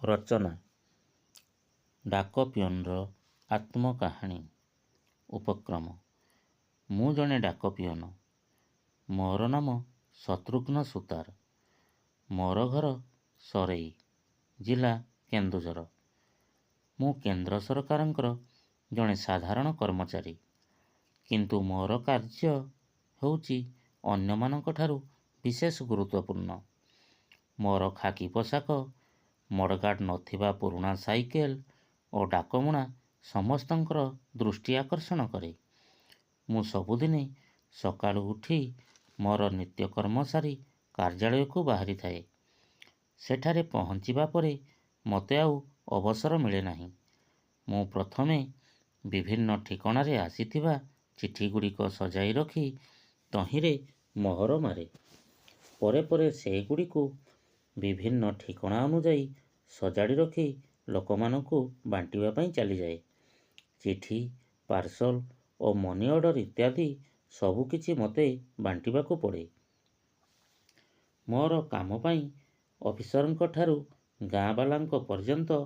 ରଚନା ଡାକ ପିଅନର ଆତ୍ମକାହାଣୀ। ଉପକ୍ରମ। ମୁଁ ଜଣେ ଡାକ ପିଅନ। ମୋର ନାମ ଶତ୍ରୁଘ୍ନ ସୁତାର। ମୋର ଘର ସରେଇ, ଜିଲ୍ଲା କେନ୍ଦୁଝର। ମୁଁ କେନ୍ଦ୍ର ସରକାରଙ୍କର ଜଣେ ସାଧାରଣ କର୍ମଚାରୀ, କିନ୍ତୁ ମୋର କାର୍ଯ୍ୟ ହେଉଛି ଅନ୍ୟମାନଙ୍କ ଠାରୁ ବିଶେଷ ଗୁରୁତ୍ୱପୂର୍ଣ୍ଣ। ମୋର ଖାକି ପୋଷାକ, ମଡ଼ଗାର୍ଡ଼ ନଥିବା ପୁରୁଣା ସାଇକେଲ ଓ ଡାକମୁଣା ସମସ୍ତଙ୍କର ଦୃଷ୍ଟି ଆକର୍ଷଣ କରେ। ମୁଁ ସବୁଦିନେ ସକାଳୁ ଉଠି ମୋର ନିତ୍ୟକର୍ମ ସାରି କାର୍ଯ୍ୟାଳୟକୁ ବାହାରିଥାଏ। ସେଠାରେ ପହଞ୍ଚିବା ପରେ ମୋତେ ଆଉ ଅବସର ମିଳେ ନାହିଁ। ମୁଁ ପ୍ରଥମେ ବିଭିନ୍ନ ଠିକଣାରେ ଆସିଥିବା ଚିଠିଗୁଡ଼ିକ ସଜାଇ ରଖି ତହିଁରେ ମୋହର ମାରେ। ପରେ ପରେ ସେଗୁଡ଼ିକୁ ବିଭିନ୍ନ ଠିକଣା ଅନୁଯାୟୀ ସଜାଡ଼ି ରଖି ଲୋକମାନଙ୍କୁ ବାଣ୍ଟିବା ପାଇଁ ଚାଲିଯାଏ। ଚିଠି, ପାର୍ସଲ ଓ ମନି ଅର୍ଡ଼ର ଇତ୍ୟାଦି ସବୁକିଛି ମୋତେ ବାଣ୍ଟିବାକୁ ପଡ଼େ। ମୋର କାମ ପାଇଁ ଅଫିସରଙ୍କ ଠାରୁ ଗାଁବାଲାଙ୍କ ପର୍ଯ୍ୟନ୍ତ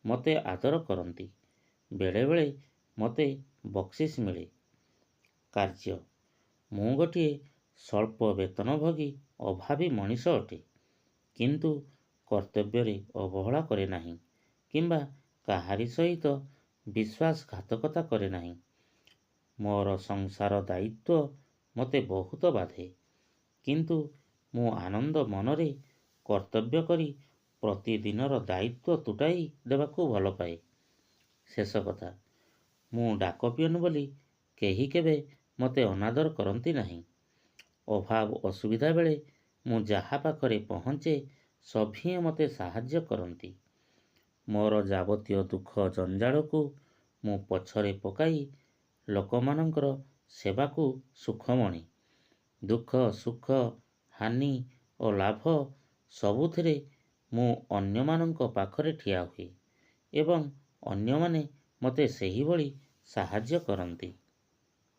ମୋତେ ଆଦର କରନ୍ତି। ବେଳେବେଳେ ମୋତେ ବକ୍ସିସ୍ ମିଳେ। କାର୍ଯ୍ୟ: ମୁଁ ଗୋଟିଏ ସ୍ୱଳ୍ପ ବେତନଭୋଗୀ ଅଭାବୀ ମଣିଷ ଅଟେ, କିନ୍ତୁ କର୍ତ୍ତବ୍ୟରେ ଅବହେଳା କରେ ନାହିଁ କିମ୍ବା କାହାରି ସହିତ ବିଶ୍ୱାସଘାତକତା କରେ ନାହିଁ। ମୋର ସଂସାର ଦାୟିତ୍ୱ ମୋତେ ବହୁତ ବାଧେ, କିନ୍ତୁ ମୁଁ ଆନନ୍ଦ ମନରେ କର୍ତ୍ତବ୍ୟ କରି ପ୍ରତିଦିନର ଦାୟିତ୍ୱ ତୁଟାଇ ଦେବାକୁ ଭଲ ପାଏ। ଶେଷ କଥା, ମୁଁ ଡାକ ପିଅନ ବୋଲି କେହି କେବେ ମୋତେ ଅନାଦର କରନ୍ତି ନାହିଁ। ଅଭାବ ଅସୁବିଧା ବେଳେ ମୁଁ ଯାହା ପାଖରେ ପହଞ୍ଚେ ସଭିଏଁ ମୋତେ ସାହାଯ୍ୟ କରନ୍ତି। ମୋର ଯାବତୀୟ ଦୁଃଖ ଜଞ୍ଜାଳକୁ ମୁଁ ପଛରେ ପକାଇ ଲୋକମାନଙ୍କର ସେବାକୁ ସୁଖ ମଣେ। ଦୁଃଖ, ସୁଖ, ହାନି ଓ ଲାଭ ସବୁଥିରେ ମୁଁ ଅନ୍ୟମାନଙ୍କ ପାଖରେ ଠିଆ ହୁଏ ଏବଂ ଅନ୍ୟମାନେ ମୋତେ ସେହିଭଳି ସାହାଯ୍ୟ କରନ୍ତି।